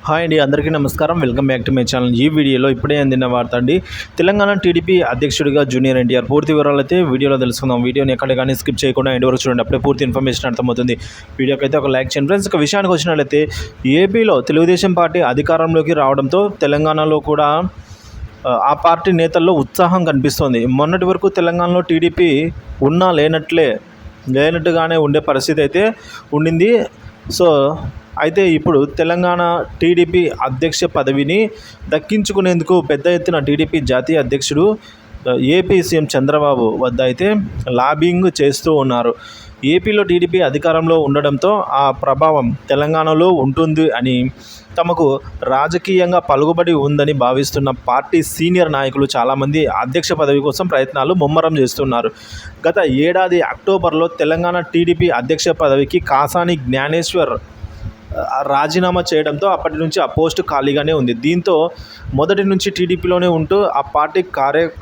Hi అండి, అందరికీ నమస్కారం. Welcome back to my channel. ఈ వీడియోలో ఇప్పుడే అందిన వార్త అండి. తెలంగాణ టీడీపీ అధ్యక్షుడిగా జూనియర్ ఎన్టీఆర్. పూర్తి వివరాలు అయితే వీడియోలో తెలుసుకుందాం. వీడియోని ఎక్కడ కానీ స్కిప్ చేయకుండా ఎండ్ వరకు చూడండి, అప్పుడే పూర్తి ఇన్ఫర్మేషన్ అర్థమవుతుంది. వీడియోకి అయితే ఒక లైక్ చేయండి ఫ్రెండ్స్. ఒక విషయానికి వచ్చినట్లయితే ఏపీలో తెలుగుదేశం పార్టీ అధికారంలోకి రావడంతో తెలంగాణలో కూడా ఆ పార్టీ నేతల్లో ఉత్సాహం కనిపిస్తోంది. మొన్నటి వరకు తెలంగాణలో టీడీపీ లేనట్టుగానే ఉండే పరిస్థితి అయితే ఉండింది. సో అయితే ఇప్పుడు తెలంగాణ టీడీపీ అధ్యక్ష పదవిని దక్కించుకునేందుకు పెద్ద ఎత్తున టీడీపీ జాతీయ అధ్యక్షుడు ఏపీ సీఎం చంద్రబాబు వద్ద అయితే లాబింగ్ చేస్తూ ఉన్నారు. ఏపీలో టీడీపీ అధికారంలో ఉండడంతో ఆ ప్రభావం తెలంగాణలో ఉంటుంది అని, తమకు రాజకీయంగా పలుకుబడి ఉందని భావిస్తున్న పార్టీ సీనియర్ నాయకులు చాలామంది అధ్యక్ష పదవి కోసం ప్రయత్నాలు ముమ్మరం చేస్తున్నారు. గత ఏడాది అక్టోబర్లో తెలంగాణ టీడీపీ అధ్యక్ష పదవికి కాసాని జ్ఞానేశ్వర్ రాజీనామా చేయడంతో అప్పటి నుంచి ఆ పోస్టు ఖాళీగానే ఉంది. దీంతో మొదటి నుంచి టీడీపీలోనే ఉంటూ ఆ పార్టీ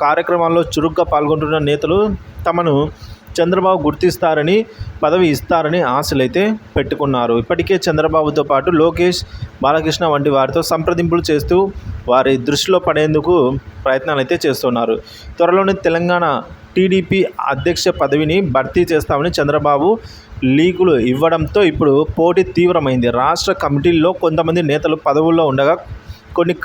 కార్యక్రమాల్లో చురుగ్గా పాల్గొంటున్న నేతలు తమను చంద్రబాబు గుర్తిస్తారని, పదవి ఇస్తారని ఆశలైతే పెట్టుకున్నారు. ఇప్పటికే చంద్రబాబుతో పాటు లోకేష్, బాలకృష్ణ వంటి వారితో సంప్రదింపులు చేస్తూ వారి దృష్టిలో పడేందుకు ప్రయత్నాలు అయితే చేస్తున్నారు. త్వరలోనే తెలంగాణ టీడీపీ అధ్యక్ష పదవిని భర్తీ చేస్తామని చంద్రబాబు లీకులు ఇవ్వడంతో ఇప్పుడు పోటీ తీవ్రమైంది. రాష్ట్ర కమిటీల్లో కొంతమంది నేతలు పదవుల్లో ఉండగా కొన్ని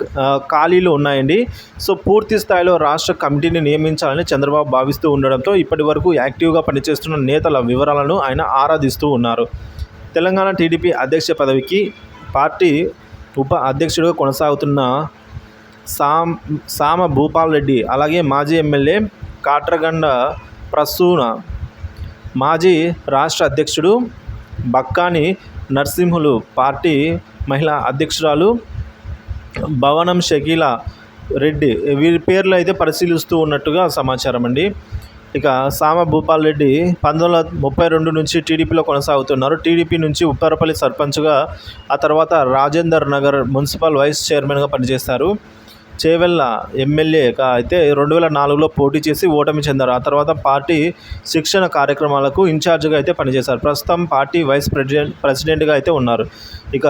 ఖాళీలు ఉన్నాయండి. సో పూర్తి స్థాయిలో రాష్ట్ర కమిటీని నియమించాలని చంద్రబాబు భావిస్తూ ఉండడంతో ఇప్పటి వరకు యాక్టివ్గా పనిచేస్తున్న నేతల వివరాలను ఆయన ఆరాధిస్తూ ఉన్నారు. తెలంగాణ టీడీపీ అధ్యక్ష పదవికి పార్టీ ఉప అధ్యక్షుడిగా కొనసాగుతున్న సామ భూపాల్ రెడ్డి, అలాగే మాజీ ఎమ్మెల్యే కాట్రగండ ప్రసూన, మాజీ రాష్ట్ర అధ్యక్షుడు బక్కాని నరసింహులు, పార్టీ మహిళా అధ్యక్షురాలు భవనం షకీలా రెడ్డి, వీరి పేర్లు అయితే పరిశీలిస్తూ ఉన్నట్టుగా సమాచారం అండి. ఇక సామ భూపాల్ రెడ్డి 1932 నుంచి టీడీపీలో కొనసాగుతున్నారు. టీడీపీ నుంచి ఉప్పరపల్లి సర్పంచ్గా, ఆ తర్వాత రాజేందర్ నగర్ మున్సిపల్ వైస్ చైర్మన్గా పనిచేశారు. చేవెళ్ళ ఎమ్మెల్యేగా అయితే 2004లో పోటీ చేసి ఓటమి చెందారు. ఆ తర్వాత పార్టీ శిక్షణ కార్యక్రమాలకు ఇన్ఛార్జిగా అయితే పనిచేశారు. ప్రస్తుతం పార్టీ వైస్ ప్రెసిడెంట్గా అయితే ఉన్నారు. ఇక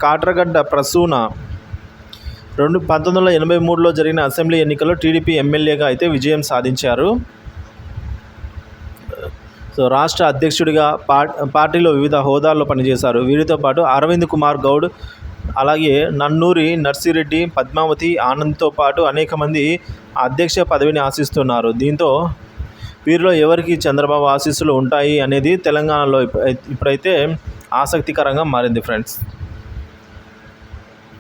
కాట్రగడ్డ ప్రసూన 1983లో జరిగిన అసెంబ్లీ ఎన్నికల్లో టీడీపీ ఎమ్మెల్యేగా అయితే విజయం సాధించారు. సో రాష్ట్ర అధ్యక్షుడిగా పార్టీలో వివిధ హోదాల్లో పనిచేశారు. వీరితో పాటు అరవింద్ కుమార్ గౌడ్, అలాగే నన్నూరి నర్సిరెడ్డి, పద్మావతి ఆనంద్తో పాటు అనేక మంది అధ్యక్ష పదవిని ఆశిస్తున్నారు. దీంతో వీరిలో ఎవరికి చంద్రబాబు ఆశీస్సులు ఉంటాయి అనేది తెలంగాణలో ఇప్పుడైతే ఆసక్తికరంగా మారింది ఫ్రెండ్స్.